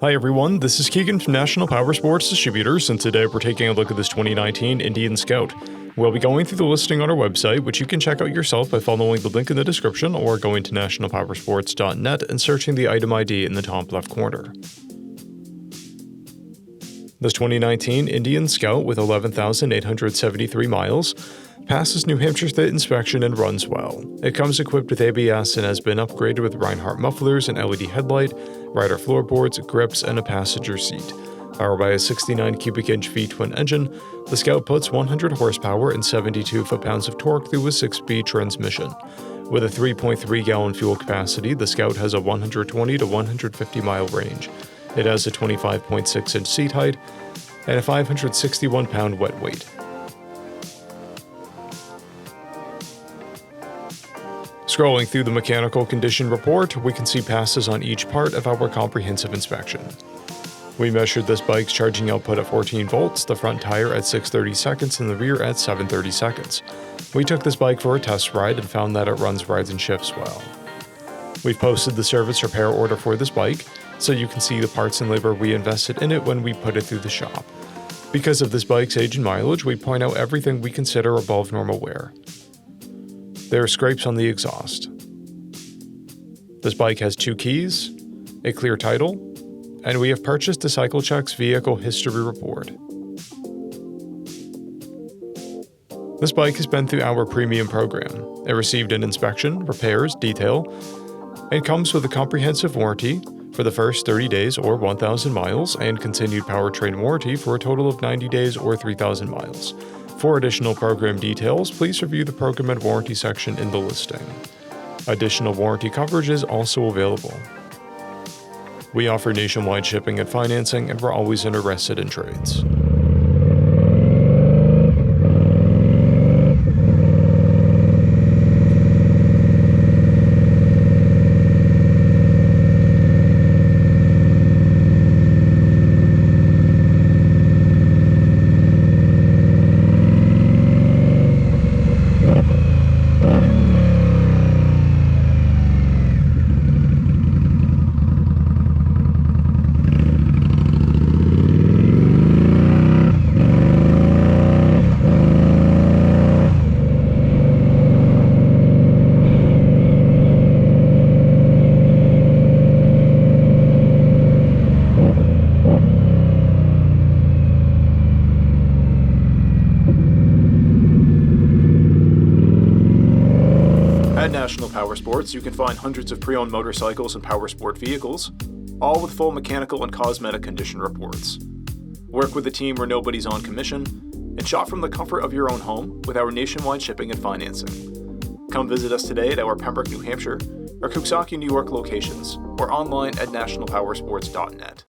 Hi everyone, this is Keegan from National Powersports Distributors, and today we're taking a look at this 2019 Indian Scout. We'll be going through the listing on our website, which you can check out yourself by following the link in the description or going to nationalpowersports.net and searching the item ID in the top left corner. This 2019 Indian Scout with 11,873 miles passes New Hampshire State inspection and runs well. It comes equipped with ABS and has been upgraded with Reinhardt mufflers, an LED headlight, rider floorboards, grips, and a passenger seat. Powered by a 69 cubic inch V-twin engine, the Scout puts 100 horsepower and 72 foot-pounds of torque through a 6-speed transmission. With a 3.3-gallon fuel capacity, the Scout has a 120 to 150 mile range. It has a 25.6-inch seat height and a 561-pound wet weight. Scrolling through the mechanical condition report, we can see passes on each part of our comprehensive inspection. We measured this bike's charging output at 14 volts, the front tire at 630 seconds, and the rear at 730 seconds. We took this bike for a test ride and found that it runs, rides, and shifts well. We've posted the service repair order for this bike, so you can see the parts and labor we invested in it when we put it through the shop. Because of this bike's age and mileage, we point out everything we consider above normal wear. There are scrapes on the exhaust. This bike has 2 keys, a clear title, and we have purchased a CycleCheck's vehicle history report. This bike has been through our premium program. It received an inspection, repairs, detail, and comes with a comprehensive warranty for the first 30 days or 1,000 miles and continued powertrain warranty for a total of 90 days or 3,000 miles. For additional program details, please review the program and warranty section in the listing. Additional warranty coverage is also available. We offer nationwide shipping and financing, and we're always interested in trades. At National Powersports, you can find hundreds of pre-owned motorcycles and powersport vehicles, all with full mechanical and cosmetic condition reports. Work with a team where nobody's on commission, and shop from the comfort of your own home with our nationwide shipping and financing. Come visit us today at our Pembroke, New Hampshire, or Coxsackie, New York locations, or online at nationalpowersports.net.